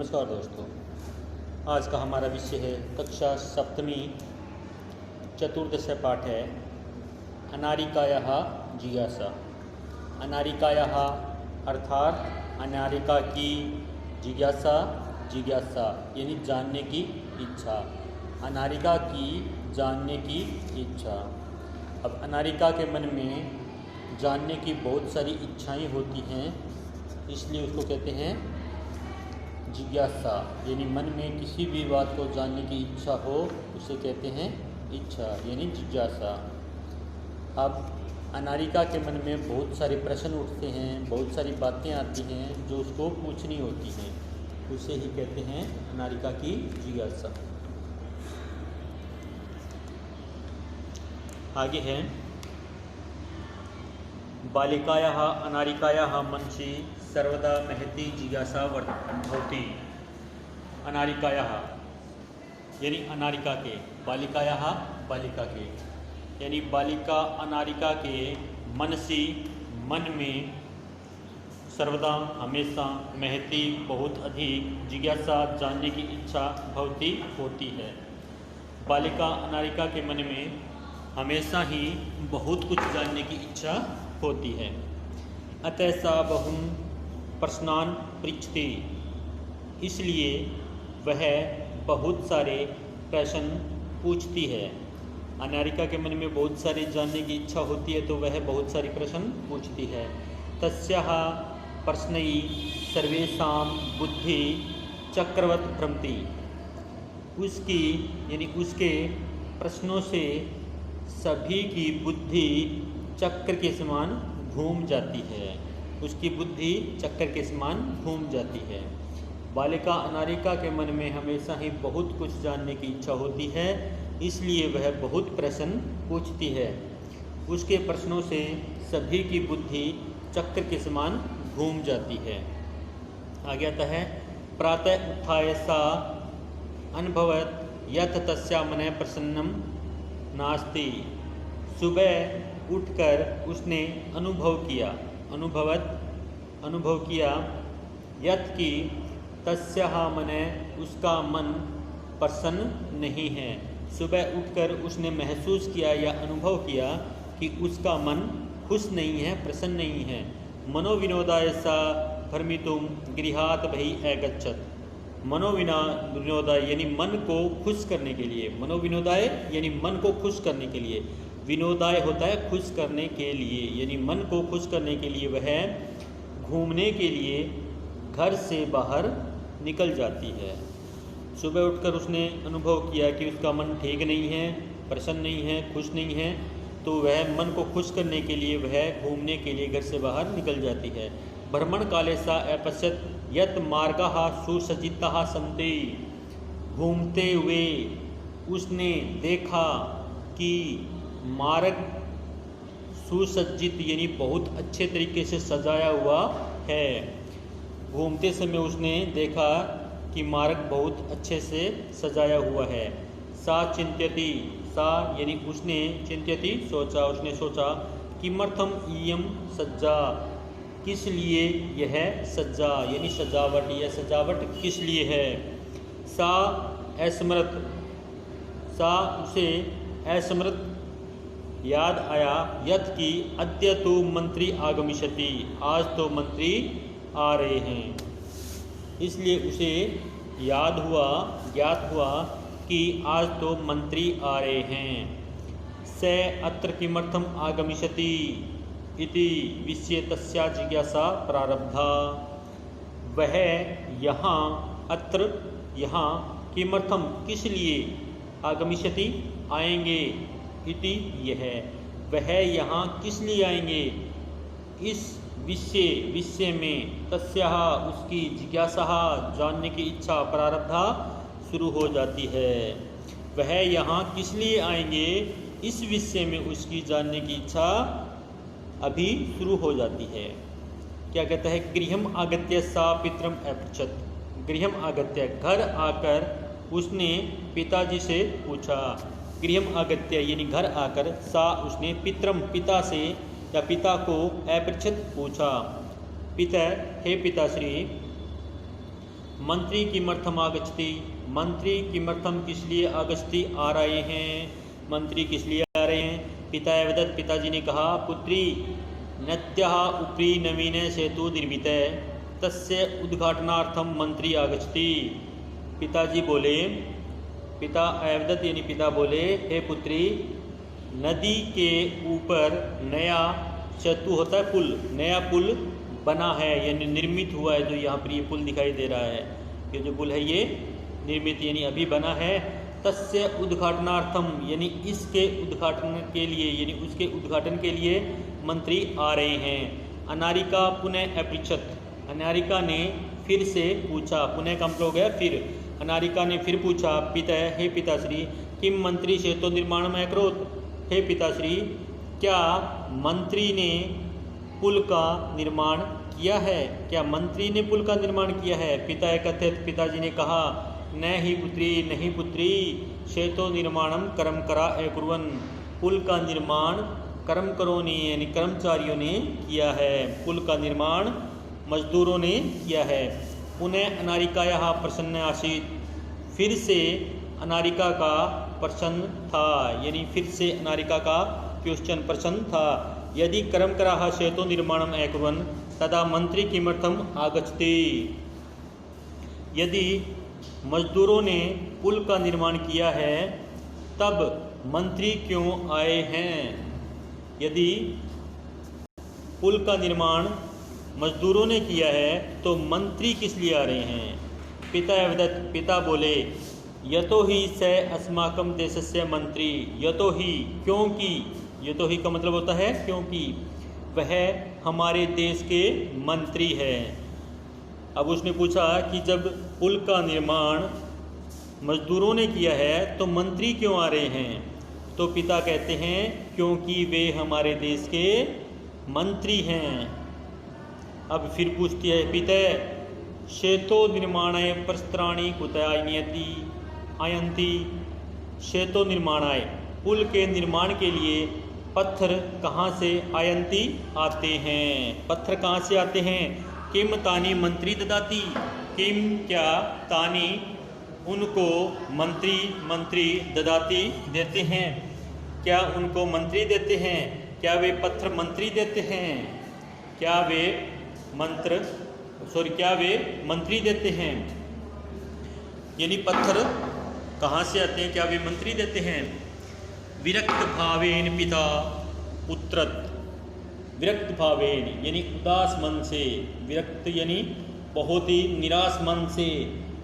नमस्कार दोस्तों, आज का हमारा विषय है कक्षा सप्तमी चतुर्दश पाठ है अनारिकायाः जिज्ञासा। अनारिकायाः अर्थात अनारिका की जिज्ञासा, जिज्ञासा यानी जानने की इच्छा, अनारिका की जानने की इच्छा। अब अनारिका के मन में जानने की बहुत सारी इच्छाएं होती हैं, इसलिए उसको कहते हैं जिज्ञासा। यानी मन में किसी भी बात को जानने की इच्छा हो उसे कहते हैं इच्छा यानी जिज्ञासा। अब अनारिका के मन में बहुत सारे प्रश्न उठते हैं, बहुत सारी बातें आती हैं जो उसको पूछनी होती हैं, उसे ही कहते हैं अनारिका की जिज्ञासा। आगे है बालिकायाः अनारिकायाः मनसि सर्वदा महती जिज्ञासा भवति। अनारिकायाः यानी अनारिका के, बालिकायाः बालिका के, यानी बालिका अनारिका के मनसि मन में सर्वदा हमेशा महती बहुत अधिक जिज्ञासा जानने की इच्छा भवति होती है। बालिका अनारिका के मन में हमेशा ही बहुत कुछ जानने की इच्छा होती है। अतः सा बहुन प्रश्नान पृच्छति, इसलिए वह बहुत सारे प्रश्न पूछती है। अनारिका के मन में बहुत सारे जानने की इच्छा होती है तो वह बहुत सारे प्रश्न पूछती है। तस्याः प्रश्नैः सर्वेषां बुद्धि चक्रवत् भ्रमति, उसकी यानी उसके प्रश्नों से सभी की बुद्धि चक्र के समान घूम जाती है, उसकी बुद्धि चक्र के समान घूम जाती है। बालिका अनारिका के मन में हमेशा ही बहुत कुछ जानने की इच्छा होती है, इसलिए वह बहुत प्रश्न पूछती है। उसके प्रश्नों से सभी की बुद्धि चक्र के समान घूम जाती है। आगे आता है प्रातः उत्थाय सा अनुभवत यत् तस्या मनः प्रसन्नम नास्ति। सुबह उठकर उसने अनुभव किया यत् कि तस्याः मनः उसका मन प्रसन्न नहीं है। सुबह उठकर उसने महसूस किया या अनुभव किया कि उसका मन खुश नहीं है, प्रसन्न नहीं है। मनोविनोदाय सा भ्रमितुं गृहात् बहिः अगच्छत्। मनोविनोदाय यानी मन को खुश करने के लिए, मनोविनोदाय यानी मन को खुश करने के लिए, विनोदाय होता है खुश करने के लिए, यानी मन को खुश करने के लिए वह घूमने के लिए घर से बाहर निकल जाती है। सुबह उठकर उसने अनुभव किया कि उसका मन ठीक नहीं है, प्रसन्न नहीं है, खुश नहीं है, तो वह मन को खुश करने के लिए वह घूमने के लिए घर से बाहर निकल जाती है। भ्रमण काले सा अपश्यत् यत् मार्गाः सुसज्जिताः सन्ति। घूमते हुए उसने देखा कि मार्ग सुसज्जित यानी बहुत अच्छे तरीके से सजाया हुआ है। घूमते समय उसने देखा कि मार्ग बहुत अच्छे से सजाया हुआ है। सा चिंत्यति, सा यानी उसने, चिंत्यति सोचा, उसने सोचा किमर्थम इयं सज्जा, किस लिए यह सज्जा यानी सजावट, यह सजावट किस लिए है। सा अस्मृत, सा उसे अस्मृत याद आया यत् कि अद्य तो मंत्री आगमिष्यति, आज तो मंत्री आ रहे हैं। इसलिए उसे याद हुआ, ज्ञात हुआ कि आज तो मंत्री आ रहे हैं। स अत्र किमर्थम आगमिष्यति इति विषये तस्या जिज्ञासा प्रारब्धा। वह यहाँ, अत्र यहाँ, किमर्थम किस लिए, आगमिष्यति आएंगे, इति यह, वह यहाँ किस लिए आएंगे, इस विषय में तस्याः उसकी जिज्ञासा जानने की इच्छा प्रारब्धा शुरू हो जाती है। वह यहाँ किस लिए आएंगे इस विषय में उसकी जानने की इच्छा अभी शुरू हो जाती है। क्या कहता है, गृहम आगत्य सा पितरम अपृच्छत्। गृहम आगत्य घर आकर उसने पिताजी से पूछा। गृहम आगत्य यानी घर आकर, सा उसने पितरम पिता से या पिता को अपृच्छत् पूछा। पिता, हे पिताश्री, मंत्री किमर्थम आगच्छति, मंत्री किमर्थम किस लिए आगच्छति आ रहे हैं, मंत्री किस लिए आ रहे हैं। पिता एवदत्, पिताजी ने कहा, पुत्री नत्यः उपरि नवीन सेतु निर्मितः तस्य उद्घाटनार्थम मंत्री आगच्छति। पिताजी बोले, पिता एवदत् यानी पिता बोले, हे पुत्री, नदी के ऊपर नया सेतु होता है पुल, नया पुल बना है यानी निर्मित हुआ है। जो यहाँ पर ये पुल दिखाई दे रहा है, ये जो पुल है ये निर्मित यानी अभी बना है। तस्य उद्घाटनार्थम यानी इसके उद्घाटन के लिए यानी उसके उद्घाटन के लिए मंत्री आ रहे हैं। अनारिका पुनः अपृच्छत, अनारिका ने फिर से पूछा, पुनः का मतलब हो गया फिर। अनारिका ने फिर पूछा, पिता हे पिताश्री, किम मंत्री सेतु निर्माण में अकरोत, हे पिताश्री क्या मंत्री ने पुल का निर्माण किया है, क्या मंत्री ने पुल का निर्माण किया है। पिता कथित, पिताजी ने कहा, न ही पुत्री, नहीं पुत्री, सेतु निर्माणम कर्म करा अकुर्वन्, पुल का निर्माण कर्मकरों ने यानी कर्मचारियों ने किया है, पुल का निर्माण मजदूरों ने किया है। पुनः अनारिकायाः प्रसन्न आसीत्, फिर से अनारिका का प्रसन्न था यानी फिर से अनारिका का क्वेश्चन प्रसन्न था। यदि कर्मकराः सेतु निर्माणम अकुर्वन् तदा मंत्री किमर्थम आगच्छति, यदि मजदूरों ने पुल का निर्माण किया है तब मंत्री क्यों आए हैं। यदि पुल का निर्माण मजदूरों ने किया है तो मंत्री किस लिए आ रहे हैं। पिता एवदत्, पिता बोले, यतो ही स अस्माकं देशस्य मंत्री, यतो ही क्योंकि, यतो ही का मतलब होता है क्योंकि, वह हमारे देश के मंत्री है। अब उसने पूछा कि जब पुल का निर्माण मजदूरों ने किया है तो मंत्री क्यों आ रहे हैं। तो पिता कहते हैं क्योंकि वे हमारे देश के मंत्री हैं। अब फिर पूछती है, पिता सेतु निर्माणाय प्रस्त्राणि कुतः आयन्ति, सेतु निर्माणाय पुल के निर्माण के लिए पत्थर कहाँ से आयन्ति आते हैं, पत्थर कहाँ से आते हैं। किम तानी मंत्री ददाती, किम क्या तानी उनको मंत्री ददाती देते हैं, क्या उनको मंत्री देते हैं, क्या वे पत्थर मंत्री देते हैं, क्या वे मंत्री देते हैं। यानी पत्थर कहाँ से आते हैं, क्या वे मंत्री देते हैं। विरक्त भावेन पिता उत्तरत, विरक्त भावेन यानी उदास मन से, विरक्त यानी बहुत ही निराश मन से।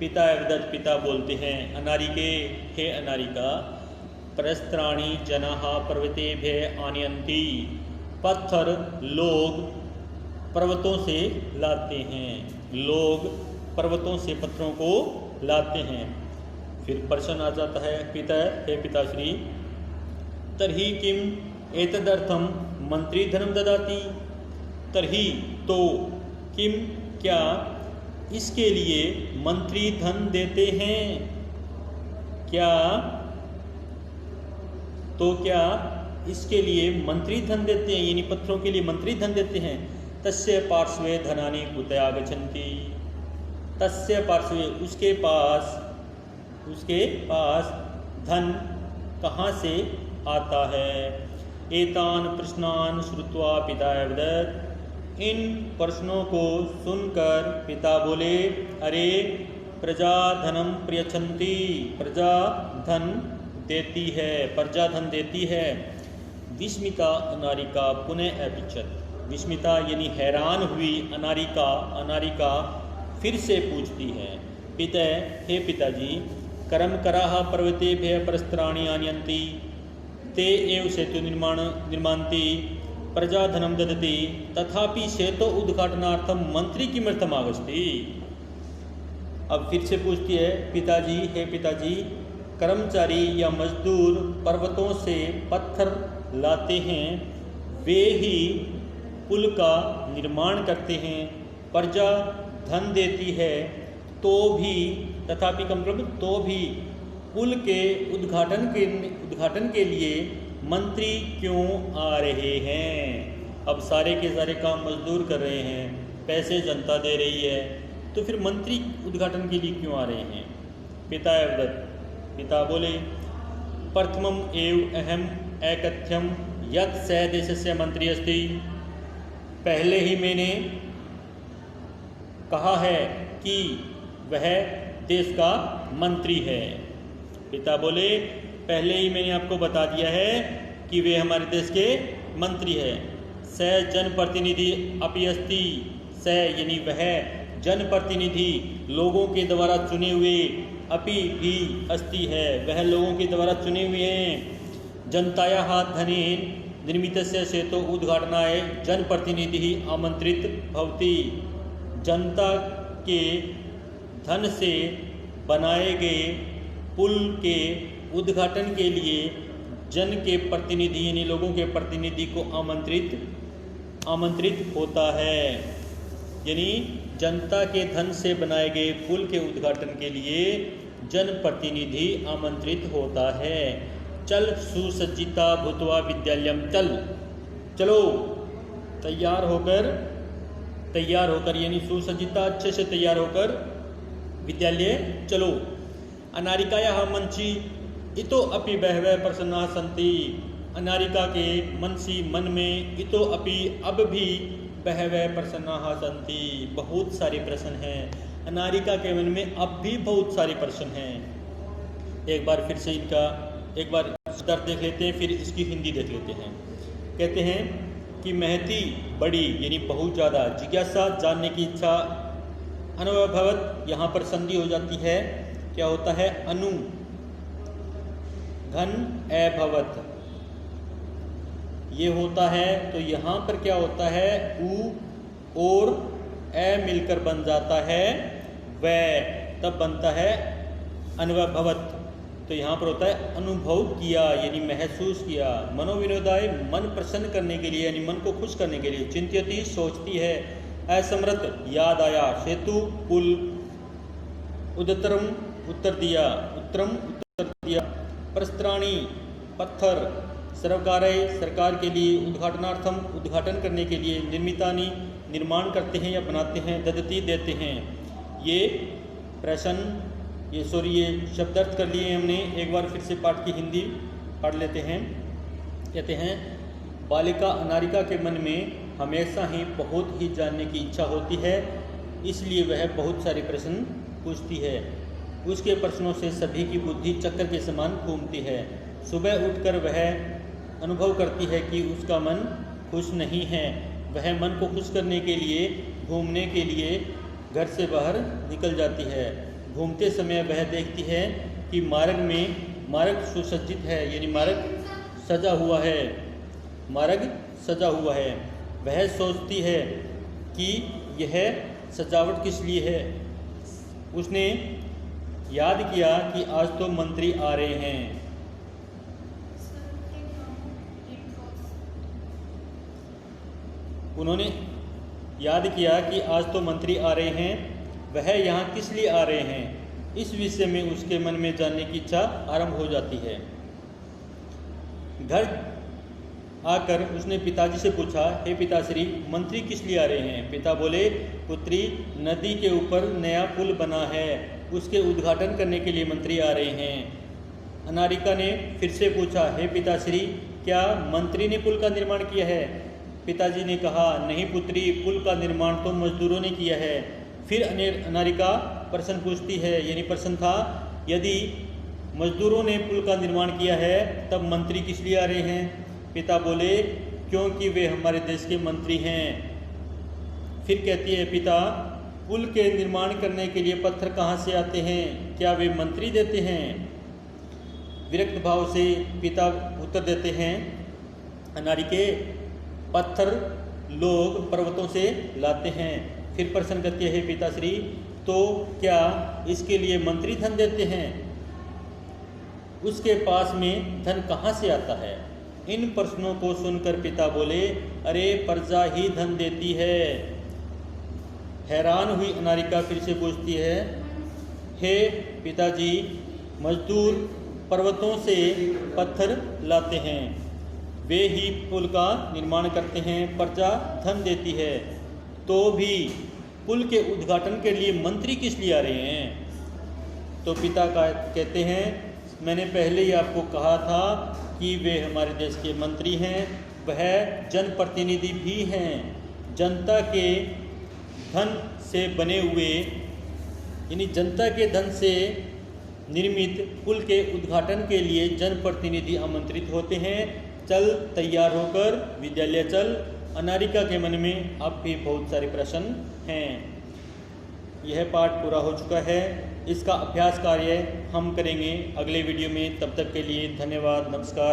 पिता एवदत्, पिता बोलते हैं, अनारिके, हे अनारिका, प्रस्त्राणि जनाः पर्वतेभ्यः आनयन्ति, पत्थर लोग पर्वतों से लाते हैं, लोग पर्वतों से पत्थरों को लाते हैं। फिर प्रश्न आ जाता है, पिता हे पिताश्री, तर्हि किम एतदर्थम मंत्री धनम ददाति, तर्हि तो किम क्या इसके लिए मंत्री धन देते हैं, क्या तो क्या इसके लिए मंत्री धन देते हैं यानी पत्थरों के लिए मंत्री धन देते हैं। तस्य पार्श्वे धनानि कुतः आगच्छन्ति, तस्य पार्श्वे उसके पास धन कहाँ से आता है। एतान प्रश्नान श्रुत्वा पिता एवदत्, इन प्रश्नों को सुनकर पिता बोले, अरे प्रजा धनम प्रयच्छन्ति, प्रजा धन देती है, प्रजा धन देती है। विस्मिता अनारिका पुनः अपृच्छत, विस्मिता यानी हैरान हुई अनारिका फिर से पूछती है, पिता हे पिताजी, कर्म कराः पर्वतेभ्यः प्रस्त्राणि आनयन्ति, ते एव सेतु निर्मान्ति, प्रजा धनम ददति, तथापि सेतु उद्घाटनार्थम मंत्री किमर्थम आगच्छति। अब फिर से पूछती है, पिताजी हे पिताजी, कर्मचारी या मजदूर पर्वतों से पत्थर लाते हैं, वे ही पुल का निर्माण करते हैं, प्रजा धन देती है, तो भी तथापि तो भी पुल के उद्घाटन के लिए मंत्री क्यों आ रहे हैं। अब सारे के सारे काम मजदूर कर रहे हैं, पैसे जनता दे रही है, तो फिर मंत्री उद्घाटन के लिए क्यों आ रहे हैं? पिता अवदत्, पिता बोले, प्रथमम एव अहम एकथ्यम यत् स देशस्य मंत्री अस्ति। पहले ही मैंने कहा है कि वह देश का मंत्री है। पिता बोले, पहले ही मैंने आपको बता दिया है कि वे हमारे देश के मंत्री है। स जनप्रतिनिधि अपि अस्ति, स यानी वह जनप्रतिनिधि लोगों के द्वारा चुने हुए, अपि भी अस्ति है वह लोगों के द्वारा चुने हुए हैं। जनतायाः धनेन निर्मितस्य सेतु उद्घाटनाय जनप्रतिनिधि आमंत्रित भवति। जनता के धन से बनाए गए पुल के उद्घाटन के लिए जन के प्रतिनिधि यानी लोगों के प्रतिनिधि को आमंत्रित होता है। यानी जनता के धन से बनाए गए पुल के उद्घाटन के लिए जनप्रतिनिधि आमंत्रित होता है। चल सुसज्जिता भूत्वा विद्यालयम, चलो तैयार होकर यानी सुसज्जिता अच्छे से तैयार होकर विद्यालय चलो। अनारिकायाः मनसि इतो अपि बहवः प्रसन्नाः सन्ति। अनारिका के मन में इतो अपि अब भी बहवः प्रसन्नाः सन्ति, बहुत सारे प्रश्न हैं। अनारिका के मन में अब भी बहुत सारे प्रश्न हैं। एक बार फिर से इनका एक बार उत्तर देख लेते हैं, फिर इसकी हिंदी देख लेते हैं। कहते हैं कि महती बड़ी यानी बहुत ज़्यादा, जिज्ञासा जानने की इच्छा, अनुभवत यहाँ पर संधि हो जाती है, क्या होता है अनु, घन अभवत ये होता है। तो यहाँ पर क्या होता है उ और ए मिलकर बन जाता है व, तब बनता है अनुभवत। तो यहाँ पर होता है अनुभव किया यानी महसूस किया। मनोविनोदाय मन प्रसन्न करने के लिए यानी मन को खुश करने के लिए। चिंत्यति सोचती है। असमृत याद आया। सेतु पुल। उदतरम उत्तर दिया। प्रस्त्राणी पत्थर। सरकार के लिए। उद्घाटनार्थम उद्घाटन करने के लिए। निर्मितानी निर्माण करते हैं या बनाते हैं। ददती देते हैं। ये प्रश्न ये शब्दार्थ कर लिए हमने। एक बार फिर से पाठ की हिंदी पढ़ लेते हैं। कहते हैं बालिका अनारिका के मन में हमेशा ही बहुत ही जानने की इच्छा होती है, इसलिए वह बहुत सारे प्रश्न पूछती है। उसके प्रश्नों से सभी की बुद्धि चक्कर के समान घूमती है। सुबह उठकर वह अनुभव करती है कि उसका मन खुश नहीं है। वह मन को खुश करने के लिए घूमने के लिए घर से बाहर निकल जाती है। घूमते समय वह देखती है कि मार्ग सुसज्जित है यानी मार्ग सजा हुआ है। वह सोचती है कि यह सजावट किस लिए है। उसने याद किया कि आज तो मंत्री आ रहे हैं। उन्होंने याद किया कि आज तो मंत्री आ रहे हैं। वह यहाँ किस लिए आ रहे हैं, इस विषय में उसके मन में जानने की इच्छा आरंभ हो जाती है। घर आकर उसने पिताजी से पूछा, हे पिताश्री, मंत्री किस लिए आ रहे हैं? पिता बोले, पुत्री, नदी के ऊपर नया पुल बना है, उसके उद्घाटन करने के लिए मंत्री आ रहे हैं। अनारिका ने फिर से पूछा, हे पिताश्री, क्या मंत्री ने पुल का निर्माण किया है? पिताजी ने कहा, नहीं पुत्री, पुल का निर्माण तो मजदूरों ने किया है। फिर अनारिका प्रश्न पूछती है, यानी प्रश्न था, यदि मजदूरों ने पुल का निर्माण किया है तब मंत्री किस लिए आ रहे हैं? पिता बोले, क्योंकि वे हमारे देश के मंत्री हैं। फिर कहती है पिता, पुल के निर्माण करने के लिए पत्थर कहाँ से आते हैं? क्या वे मंत्री देते हैं? विरक्त भाव से पिता उत्तर देते हैं, अनारिके, पत्थर लोग पर्वतों से लाते हैं। फिर प्रश्न करती है, पिताश्री, तो क्या इसके लिए मंत्री धन देते हैं? उसके पास में धन कहाँ से आता है? इन प्रश्नों को सुनकर पिता बोले, अरे प्रजा ही धन देती है। हैरान हुई अनारिका फिर से पूछती है, हे पिताजी, मजदूर पर्वतों से पत्थर लाते हैं, वे ही पुल का निर्माण करते हैं, प्रजा धन देती है, तो भी पुल के उद्घाटन के लिए मंत्री किस लिए आ रहे हैं? तो पिता कहते हैं, मैंने पहले ही आपको कहा था कि वे हमारे देश के मंत्री हैं, वह जनप्रतिनिधि भी हैं। जनता के धन से बने हुए, यानी जनता के धन से निर्मित पुल के उद्घाटन के लिए जनप्रतिनिधि आमंत्रित होते हैं। चल तैयार होकर विद्यालय चल। अनारिका के मन में अब भी बहुत सारे प्रश्न हैं। यह पाठ पूरा हो चुका है। इसका अभ्यास कार्य हम करेंगे अगले वीडियो में। तब तक के लिए धन्यवाद, नमस्कार।